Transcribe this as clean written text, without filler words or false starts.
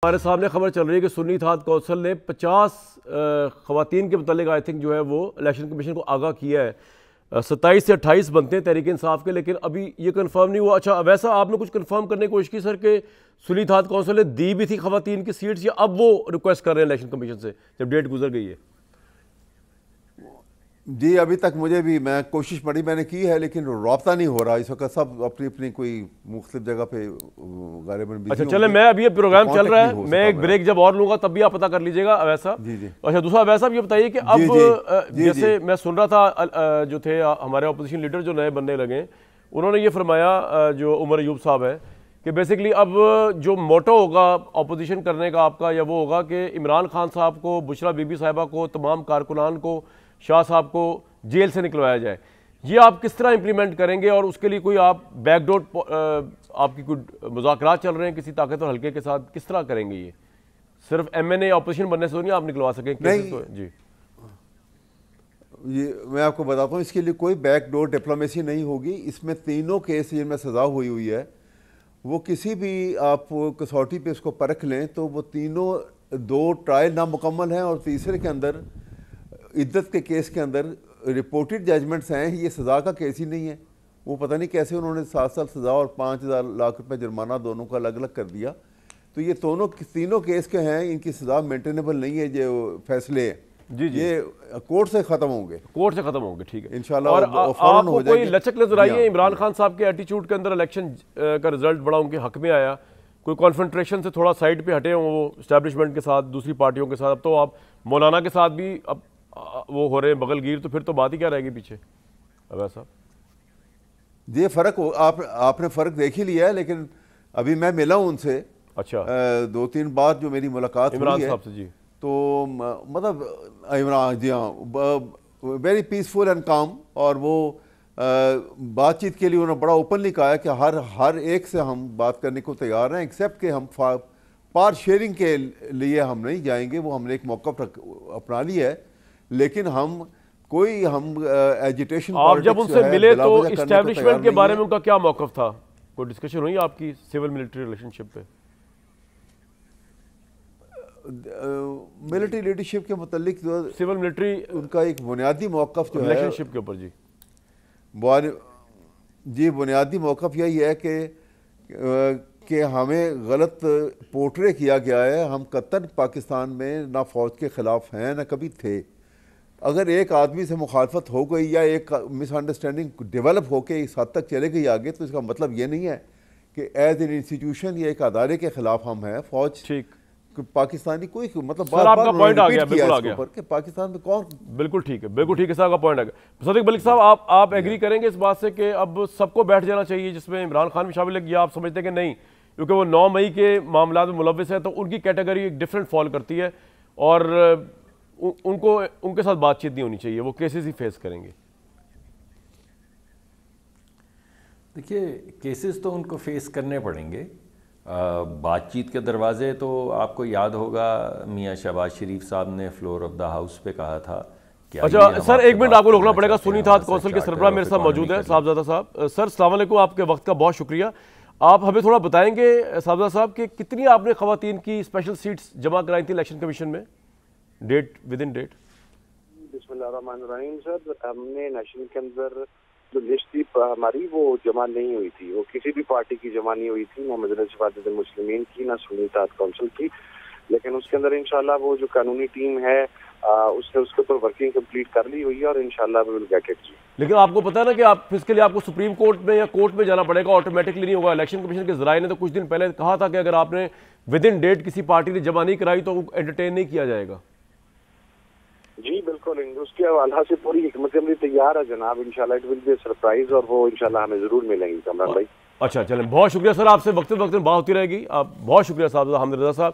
हमारे सामने खबर चल रही है कि सुन्नी इत्तेहाद कौंसिल ने 50 ख़वातीन के मतलब आई थिंक जो है वो इलेक्शन कमीशन को आगाह किया है। 27 से 28 बनते हैं तहरीक इंसाफ के, लेकिन अभी ये कंफर्म नहीं हुआ। अच्छा, वैसा आपने कुछ कंफर्म करने की कोशिश की सर कि सुन्नी इत्तेहाद कौंसिल ने दी भी थी ख़वातीन की सीट्स, या अब वो रिक्वेस्ट कर रहे हैं इलेक्शन कमीशन से जब डेट गुजर गई है? जी अभी तक मुझे भी, मैं कोशिश बड़ी मैंने की है लेकिन रब्ता नहीं हो रहा इस वक्त। सब अपनी अपनी कोई मुख्तलिफ जगह पे गालिबन बिजी। अच्छा चले, मैं अभी ये प्रोग्राम चल रहा है, मैं एक ब्रेक जब और लूंगा तब भी आप पता कर लीजिएगा वैसा। जी जी। अच्छा, दूसरा वैसा ये बताइए कि अब जैसे मैं सुन रहा था जो थे हमारे अपोजिशन लीडर जो नए बनने लगे, उन्होंने ये फरमाया जो उमर अयूब साहब है कि बेसिकली अब जो मोटो होगा अपोजिशन करने का आपका, या वो होगा कि इमरान खान साहब को, बुशरा बीबी साहिबा को, तमाम कारकुनान को, शाह साहब को जेल से निकलवाया जाए। ये आप किस तरह इंप्लीमेंट करेंगे और उसके लिए कोई आप बैकडोर आपकी कोई मुज़ाकरात चल रहे हैं किसी ताकतवर हल्के के साथ, किस तरह करेंगे? ये सिर्फ एमएनए ऑपोजिशन बनने से तो नहीं आप निकलवा सकेंगे? नहीं तो जी, ये मैं आपको बताता हूँ, इसके लिए कोई बैकडोर डिप्लोमेसी नहीं होगी। इसमें तीनों केस जिनमें सज़ा हुई है वो किसी भी आप कसौटी पे उसको परख लें तो वो तीनों, दो ट्रायल नामुकम्मल हैं और तीसरे के अंदर इद्दत के केस के अंदर रिपोर्टेड जजमेंट्स हैं। ये सज़ा का केस ही नहीं है। वो पता नहीं कैसे उन्होंने 7 साल सज़ा और 5,000 लाख रुपए जुर्माना दोनों का अलग अलग कर दिया। तो ये तीनों केस के हैं, इनकी सज़ा मेंटेनेबल नहीं है। जो फैसले जी जी, ये कोर्ट से ख़त्म होंगे, कोर्ट से खत्म होंगे, ठीक है इंशाल्लाह। और फौरन हो आपको कोई लचक नजर आई है जाएगी। इमरान खान साहब के एटीट्यूड के अंदर? इलेक्शन का रिजल्ट बड़ा उनके हक में आया, कोई कॉन्फ्रंट्रेशन से थोड़ा साइड पे हटे हों वो इस्टेब्लिशमेंट के साथ, दूसरी पार्टियों के साथ। अब तो आप मौलाना के साथ भी अब वो हो रहे हैं बगलगीर, तो फिर तो बात ही क्या रहेगी पीछे? अब ऐसा ये फ़र्क आपने फ़र्क देख ही लिया है, लेकिन अभी मैं मिला हूँ उनसे। अच्छा, 2-3 बार जो मेरी मुलाकात इमरान हुई साहब से, जी, तो मतलब इमरान जी हाँ, वेरी पीसफुल एंड काम। और वो बातचीत के लिए उन्होंने बड़ा ओपनली कहा है कि हर एक से हम बात करने को तैयार हैं, एक्सेप्ट कि हम पार शेयरिंग के लिए हम नहीं जाएंगे। वो हमने एक मौक़िफ़ अपना लिया है, लेकिन हम एजिटेशन। आप जब उनसे मिले तो इस्टेब्लिशमेंट के बारे में उनका क्या मौक़िफ़ था? कोई डिस्कशन हुई आपकी सिविल मिलिट्री रिलेशनशिप पे? मिलिट्री लीडरशिप के मुतालिक जो सिविल मिलिट्री उनका एक बुनियादी मौक़िफ़ जो है रिलेशनशिप के ऊपर, जी बुनियादी मौक़िफ़ यही है कि हमें गलत पोर्ट्रे किया गया है। हम कतई पाकिस्तान में ना फ़ौज के ख़िलाफ़ हैं ना कभी थे। अगर एक आदमी से मुखालफत हो गई या एक मिसअंडरस्टैंडिंग डेवलप होकर इस हद तक चले गई आगे, तो इसका मतलब ये नहीं है कि एज एन इंस्टीट्यूशन या एक अदारे के ख़िलाफ़ हम हैं। फ़ौज ठीक पाकिस्तानी कोई मतलब आपका पॉइंट आ गया, बिल्कुल आ गया कि पाकिस्तान में कौन, बिल्कुल ठीक है, बिल्कुल ठीक है, साहब का पॉइंट आ गया। सदीक मलिक साहब, आप एग्री करेंगे इस बात से कि अब सबको बैठ जाना चाहिए जिसमें इमरान खान भी शामिल है, या आप समझते हैं कि नहीं, क्योंकि वो 9 मई के मामला में मुलव्विस है तो उनकी कैटेगरी एक डिफरेंट फॉल करती है और उनको उनके साथ बातचीत नहीं होनी चाहिए, वो केसेस ही फेस करेंगे? देखिए, केसेस तो उनको फेस करने पड़ेंगे। बातचीत के दरवाजे तो आपको याद होगा मियाँ शहबाज शरीफ साहब ने फ्लोर ऑफ द हाउस पे कहा था कि अच्छा सर, एक मिनट आपको रुकना पड़ेगा। सुन्नी इत्तेहाद कौंसिल के सरबराह मेरे साथ मौजूद है साहबजादा साहब। सर अस्सलाम वालेकुम, आपके वक्त का बहुत शुक्रिया। आप हमें थोड़ा बताएंगे साहबजादा साहब कि कितनी आपने ख़वातीन की स्पेशल सीट्स जमा कराई थी इलेक्शन कमीशन में, डेट विद इन डेट? बिस्मिल्लाहिर्रहमानिर्रहीम सर, हमने नेशनल के अंदर जो लिस्ट थी हमारी वो जमा नहीं हुई थी, वो किसी भी पार्टी की जमा नहीं हुई थी, ना मजलिस इत्तेहाद मुस्लिमीन की, ना सुन्नी इत्तेहाद कौंसिल की। लेकिन उसके अंदर इंशाल्लाह वो जो कानूनी टीम है उसने उसके ऊपर वर्किंग कंप्लीट कर ली हुई है और इंशाल्लाह वी विल गेट इट। लेकिन आपको पता है ना कि आप इसके लिए आपको सुप्रीम कोर्ट में या कोर्ट में जाना पड़ेगा, ऑटोमेटिकली नहीं होगा। इलेक्शन कमीशन के जराये ने तो कुछ दिन पहले कहा था कि अगर आपने विद इन डेट किसी पार्टी ने जमा नहीं कराई तो एंटरटेन नहीं किया जाएगा। जी बिल्कुल, उसके हवाला से पूरी हिकमत अमली तैयार है जनाब। इंशाल्लाह इट विल बी सरप्राइज और वो इंशाल्लाह हमें जरूर मिलेंगी कमरान भाई। अच्छा चलें, बहुत शुक्रिया सर, आपसे वक्त बात होती रहेगी। आप बहुत शुक्रिया साहब हमद रज़ा साहब।